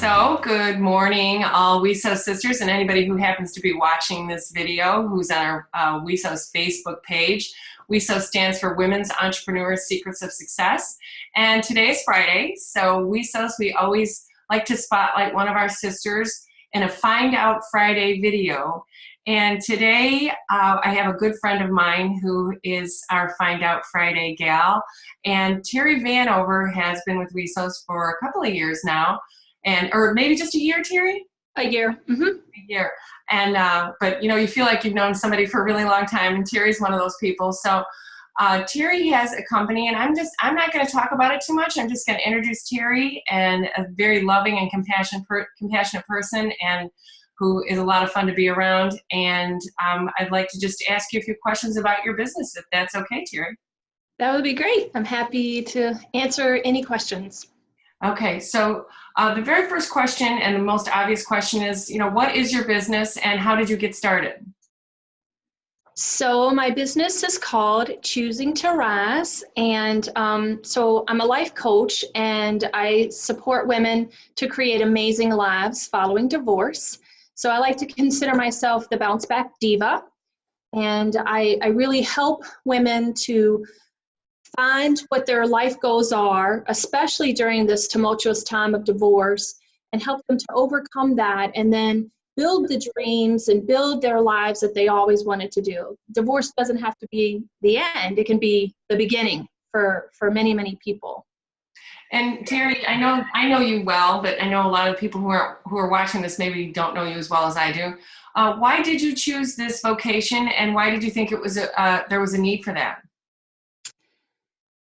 So, good morning, all WESOS sisters and anybody who happens to be watching this video who's on our WESOS Facebook page. WESOS stands for Women's Entrepreneurs Secrets of Success. And today is Friday, so WESOS, we always like to spotlight one of our sisters in a Find Out Friday video. And today I have a good friend of mine who is our Find Out Friday gal. And Terri Vanover has been with WESOS for a couple of years now. Or maybe just a year, Terri? A year. Mm-hmm. A year. And, but you know, you feel like you've known somebody for a really long time, and Terri's one of those people. So Terri has a company, and I'm not going to talk about it too much. I'm just going to introduce Terri, and a very loving and compassionate person, and who is a lot of fun to be around. And I'd like to just ask you a few questions about your business, if that's okay, Terri. That would be great. I'm happy to answer any questions. Okay, so the very first question and the most obvious question is, you know, what is your business and how did you get started? So my business is called Choosing to Rise, and so I'm a life coach, and I support women to create amazing lives following divorce. So I like to consider myself the Bounce Back Diva, and I really help women to find what their life goals are, especially during this tumultuous time of divorce, and help them to overcome that and then build the dreams and build their lives that they always wanted to do. Divorce doesn't have to be the end. It can be the beginning for many, many people. And Terri, I know you well, but I know a lot of people who are watching this maybe don't know you as well as I do. Why did you choose this vocation, and why did you think it was there was a need for that?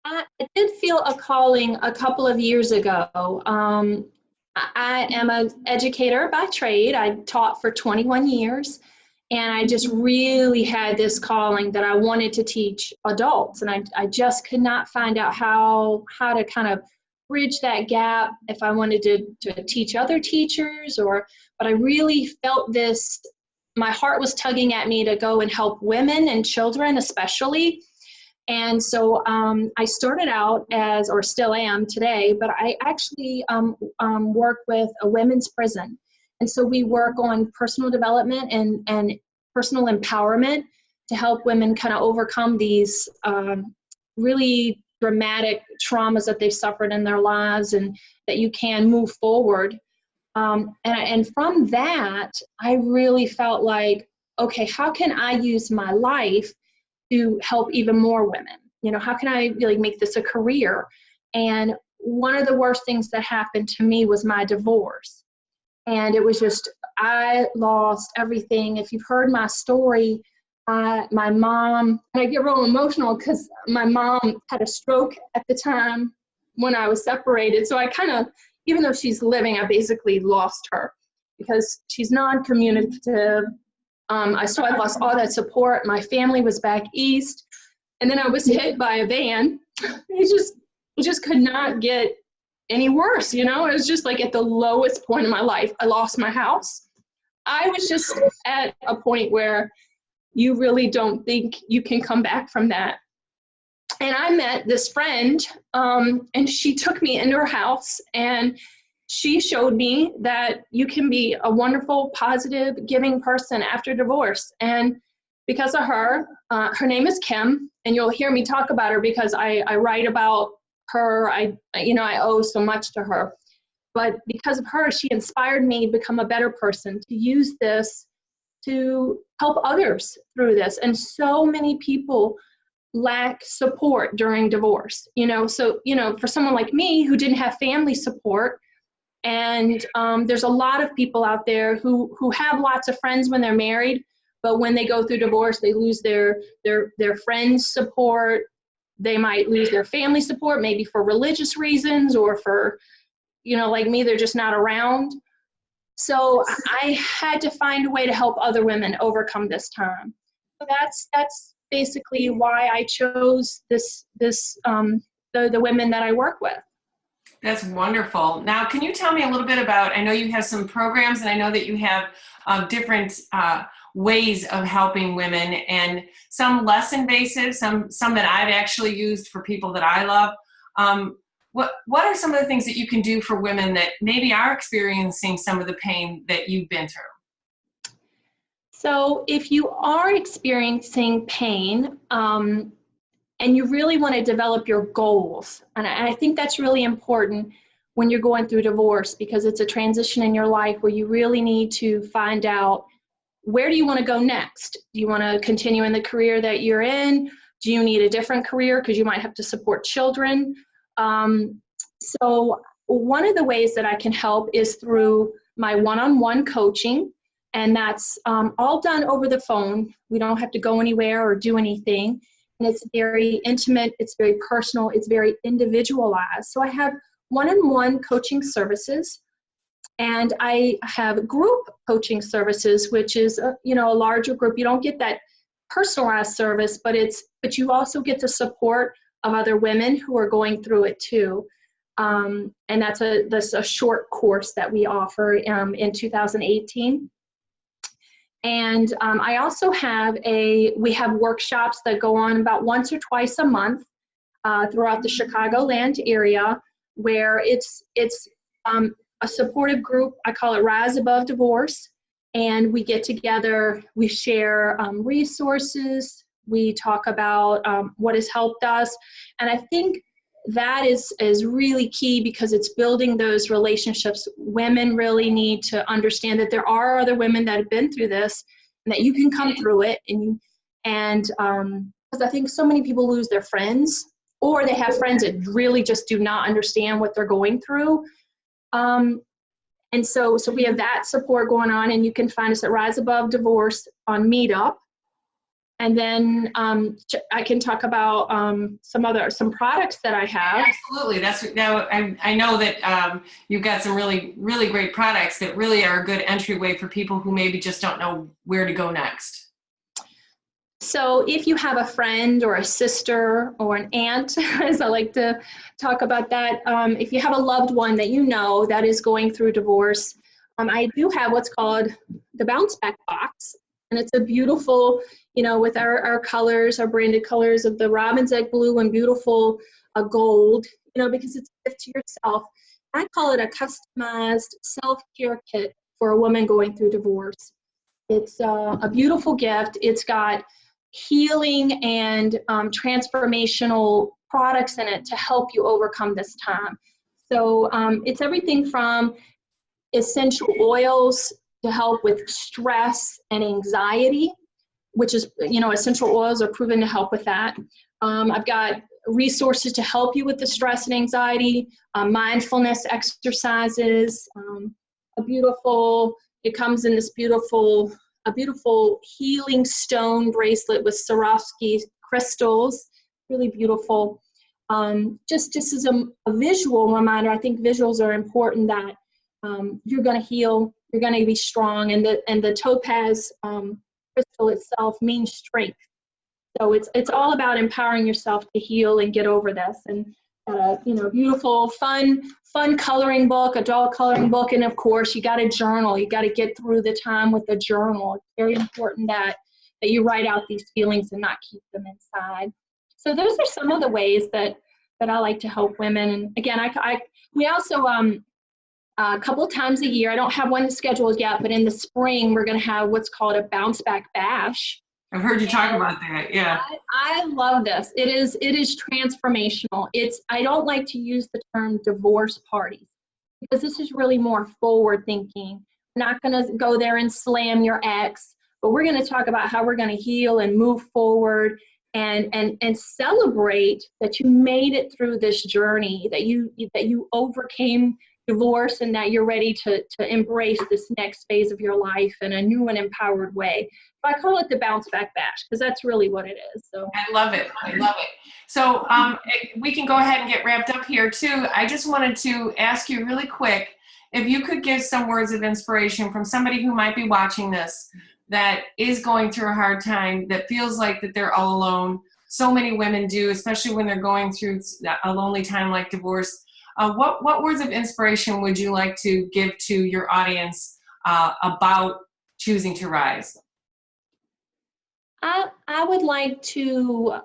I did feel a calling a couple of years ago. I am an educator by trade. I taught for 21 years, and I just really had this calling that I wanted to teach adults, and I just could not find out how to kind of bridge that gap if I wanted to teach other teachers, but I really felt this, my heart was tugging at me to go and help women and children especially. And so I started out as, or still am today, but I actually work with a women's prison. And so we work on personal development and personal empowerment to help women kind of overcome these really dramatic traumas that they've suffered in their lives, and that you can move forward. And from that, I really felt like, okay, how can I use my life to help even more women? You know, how can I really make this a career? And one of the worst things that happened to me was my divorce. And it was just, I lost everything. If you've heard my story, my mom, and I get real emotional because my mom had a stroke at the time when I was separated. So I kind of, even though she's living, I basically lost her because she's non-communicative. I lost all that support. My family was back east, and then I was hit by a van. It just could not get any worse, you know? It was just like at the lowest point in my life. I lost my house. I was just at a point where you really don't think you can come back from that. And I met this friend, and she took me into her house, and she showed me that you can be a wonderful, positive, giving person after divorce. And because of her, her name is Kim, and you'll hear me talk about her because I write about her. I owe so much to her. But because of her, she inspired me to become a better person, to use this to help others through this. And so many people lack support during divorce, you know. So, you know, for someone like me who didn't have family support, and there's a lot of people out there who have lots of friends when they're married, but when they go through divorce, they lose their friends' support. They might lose their family support, maybe for religious reasons, or for, you know, like me, they're just not around. So I had to find a way to help other women overcome this time. So that's basically why I chose the women that I work with. That's wonderful. Now, can you tell me a little bit about, I know you have some programs, and I know that you have different ways of helping women, and some less invasive, some that I've actually used for people that I love. what are some of the things that you can do for women that maybe are experiencing some of the pain that you've been through? So if you are experiencing pain, and you really want to develop your goals, and I think that's really important when you're going through divorce, because it's a transition in your life where you really need to find out, where do you want to go next? Do you want to continue in the career that you're in? Do you need a different career because you might have to support children? So one of the ways that I can help is through my one-on-one coaching, and that's all done over the phone. We don't have to go anywhere or do anything, and it's very intimate, it's very personal, it's very individualized. So I have one-on-one coaching services, and I have group coaching services, which is a larger group. You don't get that personalized service, but you also get the support of other women who are going through it too. And that's a short course that we offer in 2018. And I also have we have workshops that go on about once or twice a month throughout the Chicagoland area, where it's a supportive group. I call it Rise Above Divorce. And we get together, we share resources, we talk about what has helped us. And I think that is really key, because it's building those relationships. Women really need to understand that there are other women that have been through this, and that you can come through it. And because I think so many people lose their friends, or they have friends that really just do not understand what they're going through. And so we have that support going on, and you can find us at Rise Above Divorce on Meetup. And then I can talk about some products that I have. Absolutely. I know that you've got some really, really great products that really are a good entryway for people who maybe just don't know where to go next. So if you have a friend or a sister or an aunt, as I like to talk about that, if you have a loved one that you know that is going through divorce, I do have what's called the Bounce Back box. And it's a beautiful, with our colors, our branded colors of the robin's egg blue and beautiful gold, because it's a gift to yourself. I call it a customized self-care kit for a woman going through divorce. It's a beautiful gift. It's got healing and transformational products in it to help you overcome this time. So it's everything from essential oils to help with stress and anxiety, which is, essential oils are proven to help with that. I've got resources to help you with the stress and anxiety, mindfulness exercises, it comes in this beautiful healing stone bracelet with Swarovski crystals, really beautiful. Just as a visual reminder, I think visuals are important, that you're going to heal, you're going to be strong, and the topaz crystal itself means strength. So it's all about empowering yourself to heal and get over this. And beautiful, fun coloring book, adult coloring book, and of course you got to journal. You got to get through the time with the journal. It's very important that you write out these feelings and not keep them inside. So those are some of the ways that I like to help women. And again, we also a couple of times a year, I don't have one scheduled yet, but in the spring we're going to have what's called a Bounce Back Bash. I've heard you talk about that. Yeah. I love this. It is transformational. I don't like to use the term divorce parties, because this is really more forward thinking. We're not going to go there and slam your ex, but we're going to talk about how we're going to heal and move forward and celebrate that you made it through this journey, that you overcame divorce, and that you're ready to embrace this next phase of your life in a new and empowered way. So I call it the Bounce Back Bash, because that's really what it is. So I love it. So we can go ahead and get wrapped up here too. I just wanted to ask you really quick, if you could give some words of inspiration from somebody who might be watching this, that is going through a hard time, that feels like that they're all alone. So many women do, especially when they're going through a lonely time like divorce. What words of inspiration would you like to give to your audience about choosing to rise? I would like to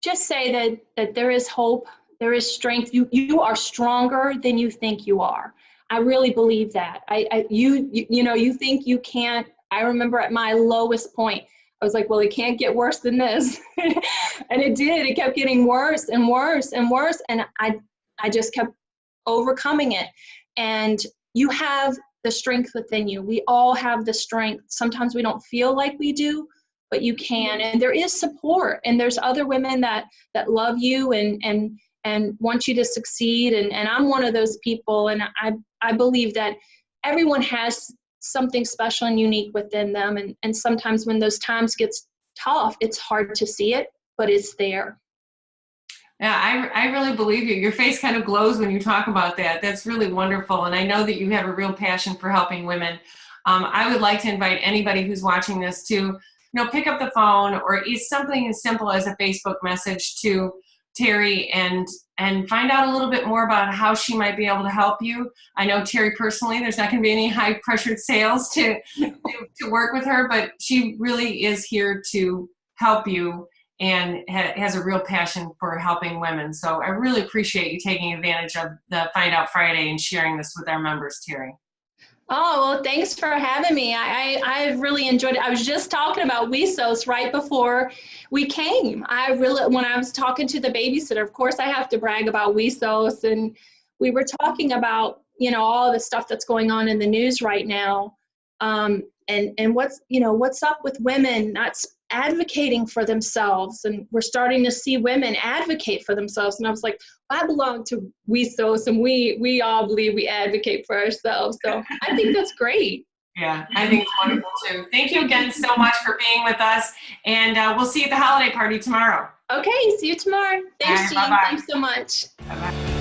just say that there is hope, there is strength. You are stronger than you think you are. I really believe that. You think you can't. I remember at my lowest point, I was like, well, it can't get worse than this. And it did. It kept getting worse and worse and worse. And I just kept overcoming it. And you have the strength within you. We all have the strength. Sometimes we don't feel like we do, but you can. And there is support. And there's other women that love you and want you to succeed. And I'm one of those people. And I believe that everyone has something special and unique within them. And sometimes when those times gets tough, it's hard to see it, but it's there. Yeah, I really believe you. Your face kind of glows when you talk about that. That's really wonderful. And I know that you have a real passion for helping women. I would like to invite anybody who's watching this to, pick up the phone, or it's something as simple as a Facebook message to Terri and find out a little bit more about how she might be able to help you. I know Terri personally, there's not going to be any high pressured sales to work with her, but she really is here to help you and has a real passion for helping women. So I really appreciate you taking advantage of the Find Out Friday and sharing this with our members, Terri. Oh, well, thanks for having me. I really enjoyed it. I was just talking about WESOS right before we came. When I was talking to the babysitter, of course I have to brag about WESOS, and we were talking about, all the stuff that's going on in the news right now. And what's up with women not advocating for themselves, and we're starting to see women advocate for themselves. And I was like, I belong to WESOS, and we all believe we advocate for ourselves. So I think that's great. Yeah, I think it's wonderful too. Thank you again so much for being with us, and we'll see you at the holiday party tomorrow. Okay, see you tomorrow. Thanks, Jean. Bye-bye. Thanks so much. Bye-bye.